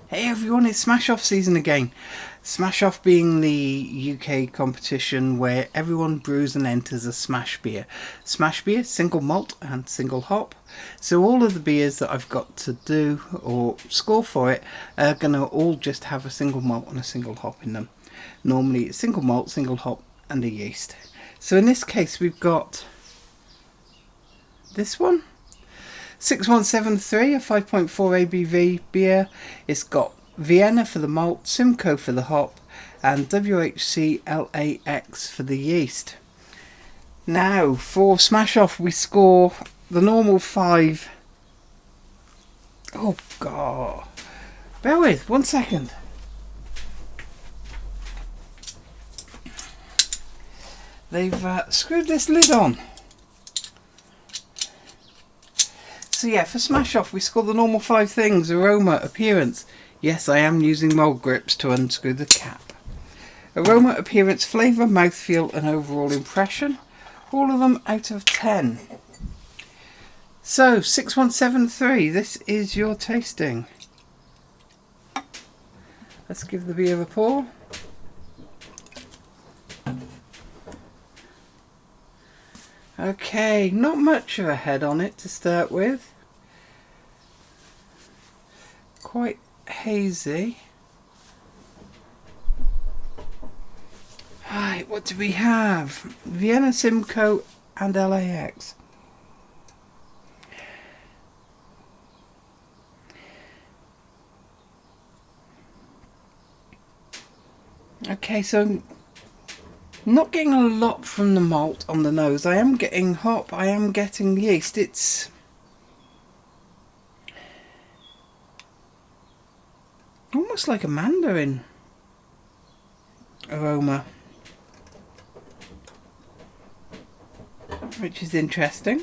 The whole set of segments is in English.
Hey everyone, it's Smashoff season again. Smashoff being the UK competition where everyone brews and enters a smash beer. Smash beer, single malt and single hop. So all of the beers that I've got to do or score for it are going to all just have a single malt and a single hop in them. Normally it's single malt, single hop and a yeast. So in this case we've got this one. 6173, a 5.4 ABV beer. It's got Vienna for the malt, Simcoe for the hop, and WHC LAX for the yeast. Now, for Smashoff, we score the normal 5. Oh, God. Bear with, 1 second. They've screwed this lid on. So yeah, for Smashoff we score the normal 5 things: aroma, appearance. Yes, I am using mould grips to unscrew the cap. Aroma, appearance, flavour, mouthfeel and overall impression. All of them out of 10. So 6173, this is your tasting. Let's give the beer a pour. Okay, not much of a head on it to start with. Quite hazy. Right, what do we have? Vienna, Simcoe and LAX. Okay, so I'm not getting a lot from the malt on the nose. I am getting hop, I am getting yeast. It's almost like a mandarin aroma, which is interesting.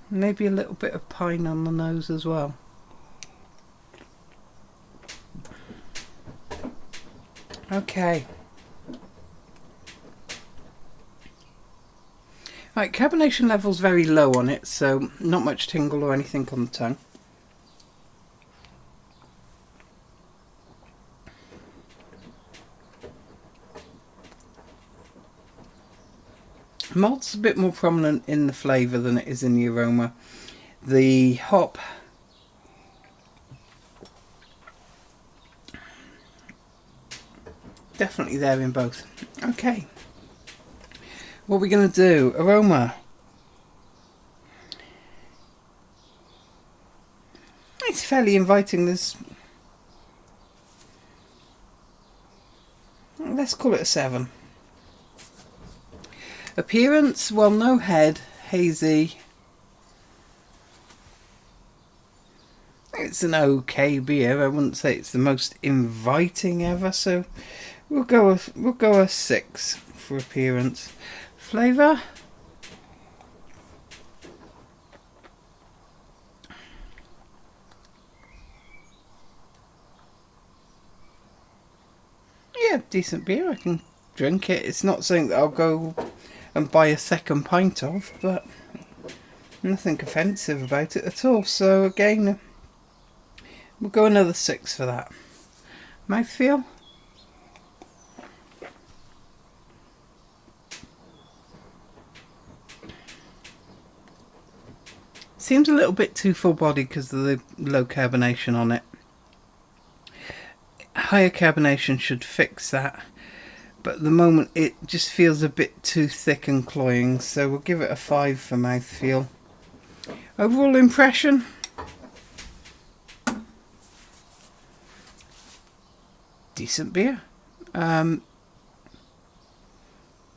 Maybe a little bit of pine on the nose as well. Okay. Right, carbonation level's very low on it, so not much tingle or anything on the tongue. Malt's a bit more prominent in the flavour than it is in the aroma. The hop definitely there in both. Okay, what are we going to do? Aroma. It's fairly inviting. Let's call it a 7. Appearance, well, no head, hazy. It's an okay beer. I wouldn't say it's the most inviting ever, so we'll go a 6 for appearance. Flavour, yeah, decent beer. I can drink it. It's not something that I'll go and buy a second pint of, but nothing offensive about it at all. So again, we'll go another 6 for that. Mouthfeel. Seems a little bit too full bodied because of the low carbonation on it. Higher carbonation should fix that, but at the moment it just feels a bit too thick and cloying, so we'll give it a 5 for mouthfeel. Overall impression, decent beer.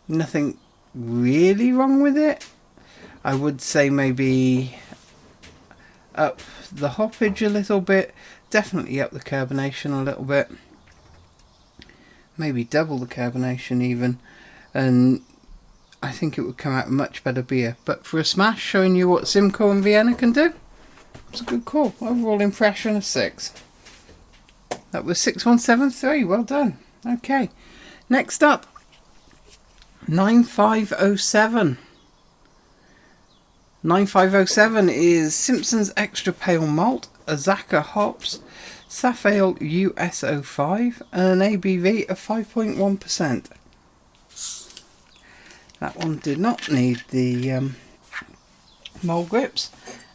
Nothing really wrong with it. I would say maybe up the hoppage a little bit, definitely up the carbonation a little bit, maybe double the carbonation even, and I think it would come out a much better beer. But for a smash, showing you what Simcoe and Vienna can do, it's a good call. Overall impression, a 6. That was 6173, well done. Okay, next up, 9507. 9507 is Simpson's Extra Pale Malt, Azaka hops, Safale US05, and an ABV of 5.1%. That one did not need the mole grips,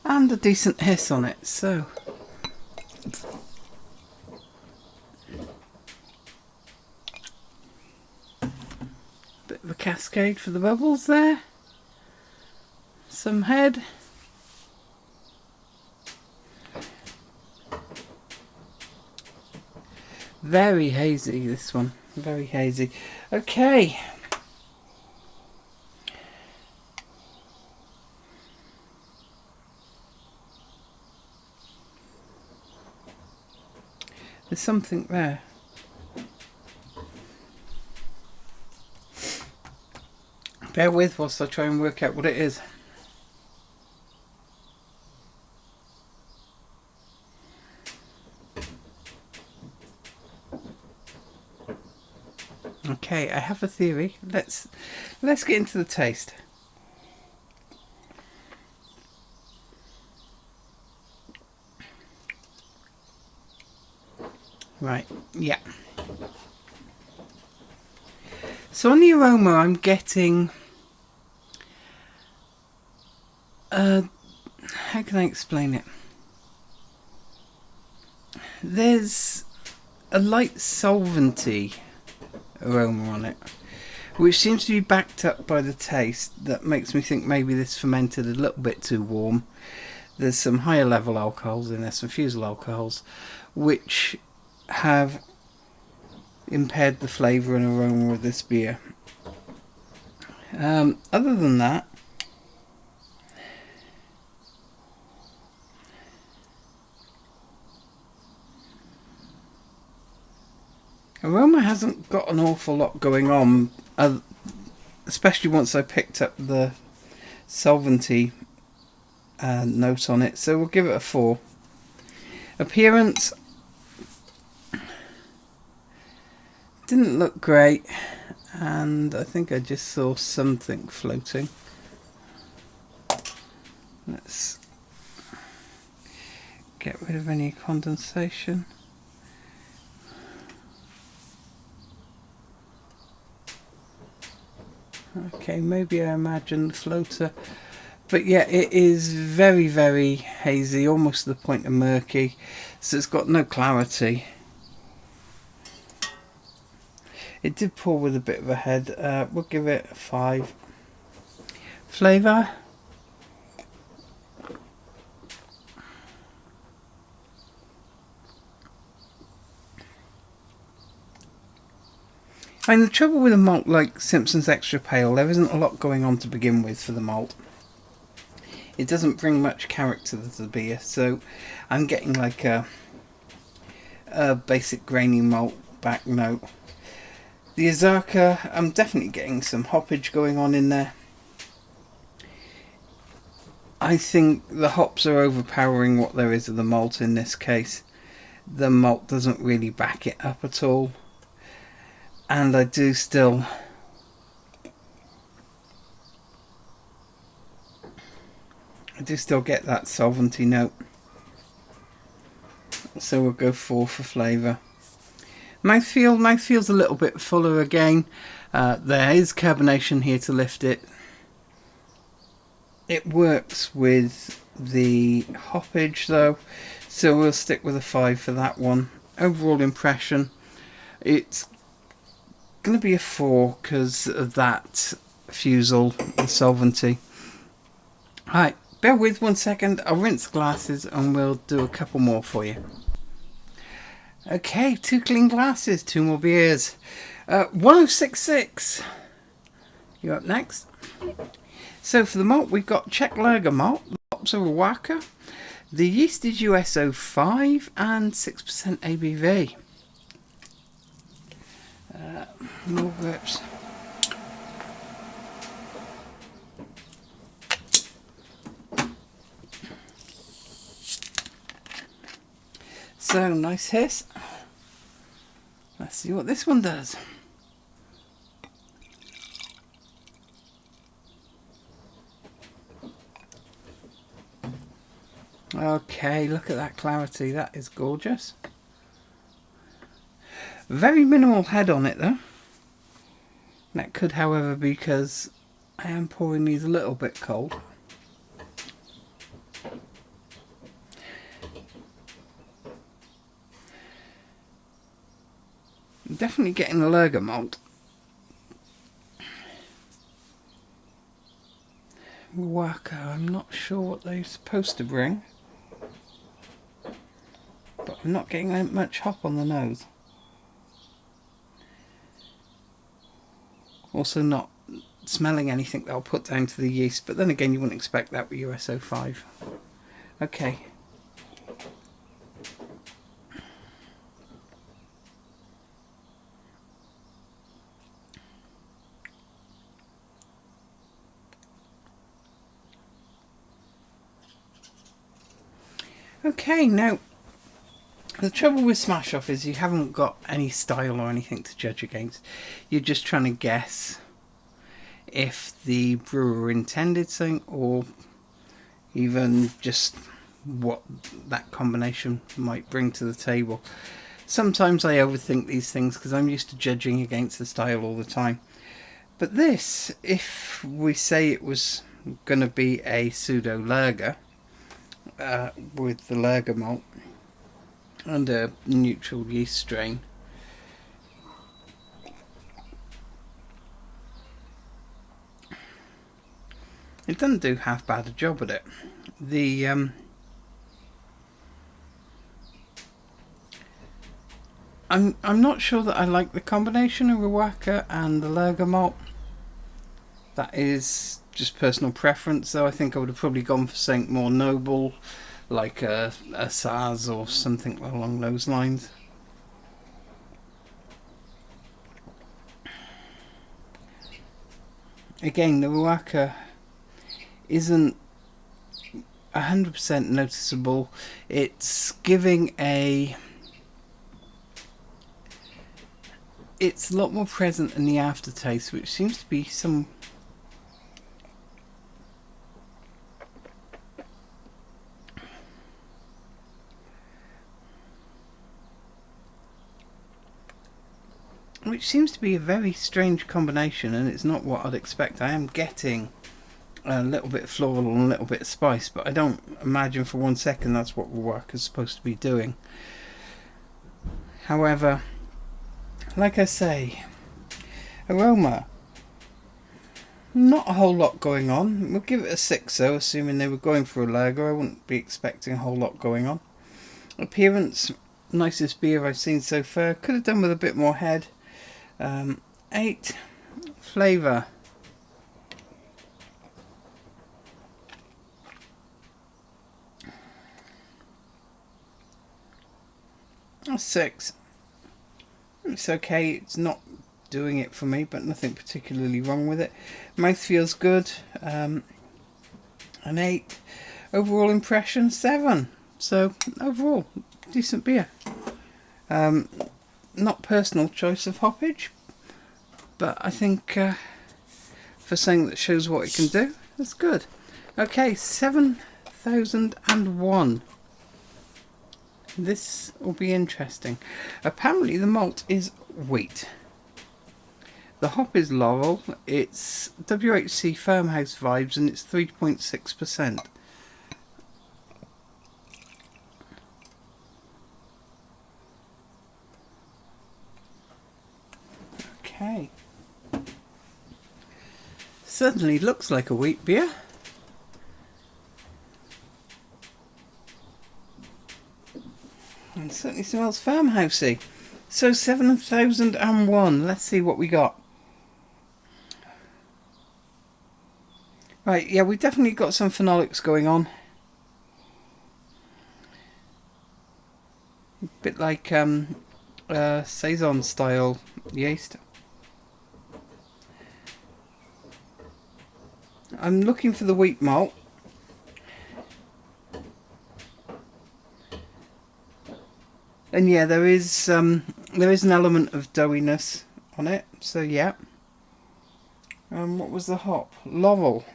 and a decent hiss on it, so bit of a cascade for the bubbles there, some head, very hazy this one, very hazy. Okay, there's something there. Bear with whilst I try and work out what it is. Okay, I have a theory. Let's get into the taste. Right, yeah. So on the aroma I'm getting how can I explain it? There's a light solventy aroma on it, which seems to be backed up by the taste. That makes me think maybe this fermented a little bit too warm. There's some higher level alcohols in there, some fusel alcohols, which have impaired the flavour and aroma of this beer. Other than that, aroma hasn't got an awful lot going on, especially once I picked up the solventy note on it, so we'll give it a 4. Appearance didn't look great, and I think I just saw something floating. Let's get rid of any condensation. Okay, maybe I imagine the floater, but yeah, it is very, very hazy, almost to the point of murky, so it's got no clarity. It did pour with a bit of a head. We'll give it a 5. Flavour, I mean, the trouble with a malt like Simpson's Extra Pale, there isn't a lot going on to begin with for the malt. It doesn't bring much character to the beer, so I'm getting like a basic grainy malt back note. The Azaka, I'm definitely getting some hoppage going on in there. I think the hops are overpowering what there is of the malt in this case. The malt doesn't really back it up at all. And I do still get that solventy note. So we'll go 4 for flavour. Mouthfeel's a little bit fuller again. There is carbonation here to lift it. It works with the hoppage though, so we'll stick with a 5 for that one. Overall impression, it's going to be a 4 because of that fusel, the solventy. Alright, bear with 1 second, I'll rinse the glasses and we'll do a couple more for you. Okay, 2 clean glasses, 2 more beers. 1066. You're up next. So for the malt, we've got Czech lager malt. The hops are Waka. The yeast is US05 and 6% ABV. More grips. So, nice hiss. Let's see what this one does. Okay, look at that clarity. That is gorgeous. Very minimal head on it though. That could, however, be because I am pouring these a little bit cold. I'm definitely getting a lager malt. Worker, I'm not sure what they're supposed to bring, but I'm not getting much hop on the nose. Also not smelling anything that I'll put down to the yeast, but then again you wouldn't expect that with your SO5. Okay. Okay, now the trouble with Smashoff is you haven't got any style or anything to judge against. You're just trying to guess if the brewer intended something, or even just what that combination might bring to the table. Sometimes I overthink these things because I'm used to judging against the style all the time. But this, if we say it was going to be a pseudo lager with the lager malt and a neutral yeast strain, it doesn't do half bad a job at it. The I'm not sure that I like the combination of Riwaka and the lager malt. That is just personal preference, though. I think I would have probably gone for something more noble, like a Saz or something along those lines. Again, the Riwaka isn't 100% noticeable. It's giving a... It's a lot more present in the aftertaste, which seems to be some... which seems to be a very strange combination, and it's not what I'd expect. I am getting a little bit of floral and a little bit of spice, but I don't imagine for 1 second that's what Riwaka is supposed to be doing. However, like I say, aroma, not a whole lot going on. We'll give it a 6 though, assuming they were going for a lager. I wouldn't be expecting a whole lot going on. Appearance, nicest beer I've seen so far. Could have done with a bit more head. 8. Flavour, a 6. It's okay, it's not doing it for me, but nothing particularly wrong with it. Mouth feels good. An 8. Overall impression, 7. So overall, decent beer. Not personal choice of hoppage, but I think for something that shows what it can do, that's good. Okay, 7001. This will be interesting. Apparently the malt is wheat. The hop is laurel. It's WHC Farmhouse Vibes, and it's 3.6%. Okay. Certainly looks like a wheat beer. And certainly smells farmhousey. So 7001. Let's see what we got. Right, yeah, we've definitely got some phenolics going on. A bit like Saison style yeast. I'm looking for the wheat malt. And yeah, there is an element of doughiness on it. So yeah. What was the hop? Laurel.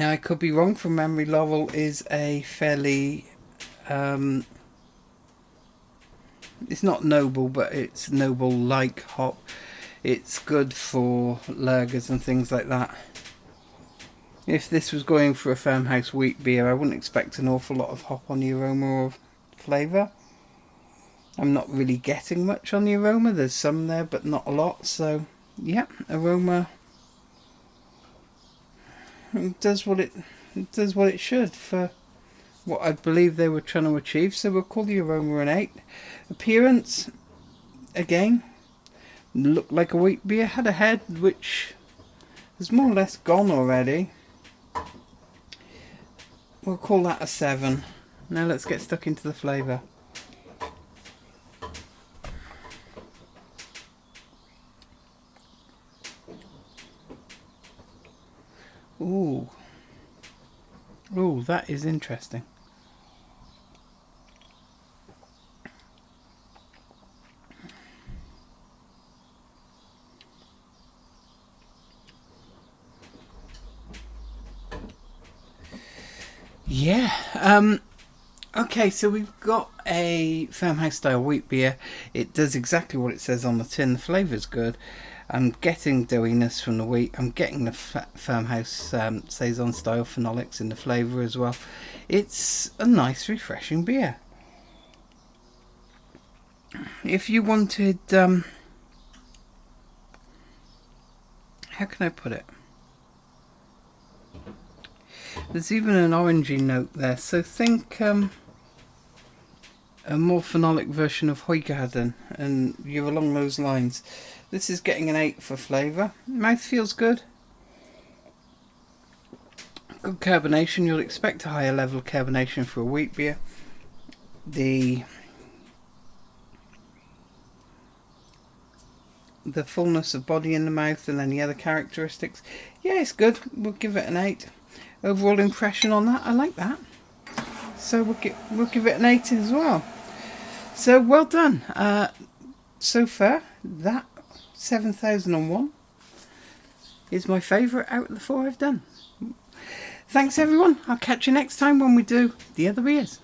Now I could be wrong. From memory, Laurel is a fairly it's not noble, but it's noble-like hop. It's good for lagers and things like that. If this was going for a farmhouse wheat beer, I wouldn't expect an awful lot of hop on the aroma or flavour. I'm not really getting much on the aroma. There's some there, but not a lot. So, yeah, aroma does what it should for what I believe they were trying to achieve. So we'll call the aroma an 8. Appearance, again, looked like a wheat beer. Had a head which is more or less gone already. We'll call that a 7. Now let's get stuck into the flavour. Ooh. Ooh, that is interesting. Yeah, okay, so we've got a farmhouse style wheat beer. It does exactly what it says on the tin. The flavour's good. I'm getting doughiness from the wheat. I'm getting the farmhouse saison style phenolics in the flavour as well. It's a nice, refreshing beer. If you wanted, how can I put it? There's even an orangey note there, so think a more phenolic version of Hoygarden, and you're along those lines. This is getting an 8 for flavour. Mouth feels good. Good carbonation. You'll expect a higher level of carbonation for a wheat beer. The fullness of body in the mouth and any other characteristics. Yeah, it's good. We'll give it an 8. Overall impression on that, I like that. So we'll give it an 8 as well. So well done. So far, that 7001 is my favourite out of the 4 I've done. Thanks everyone. I'll catch you next time when we do the other beers.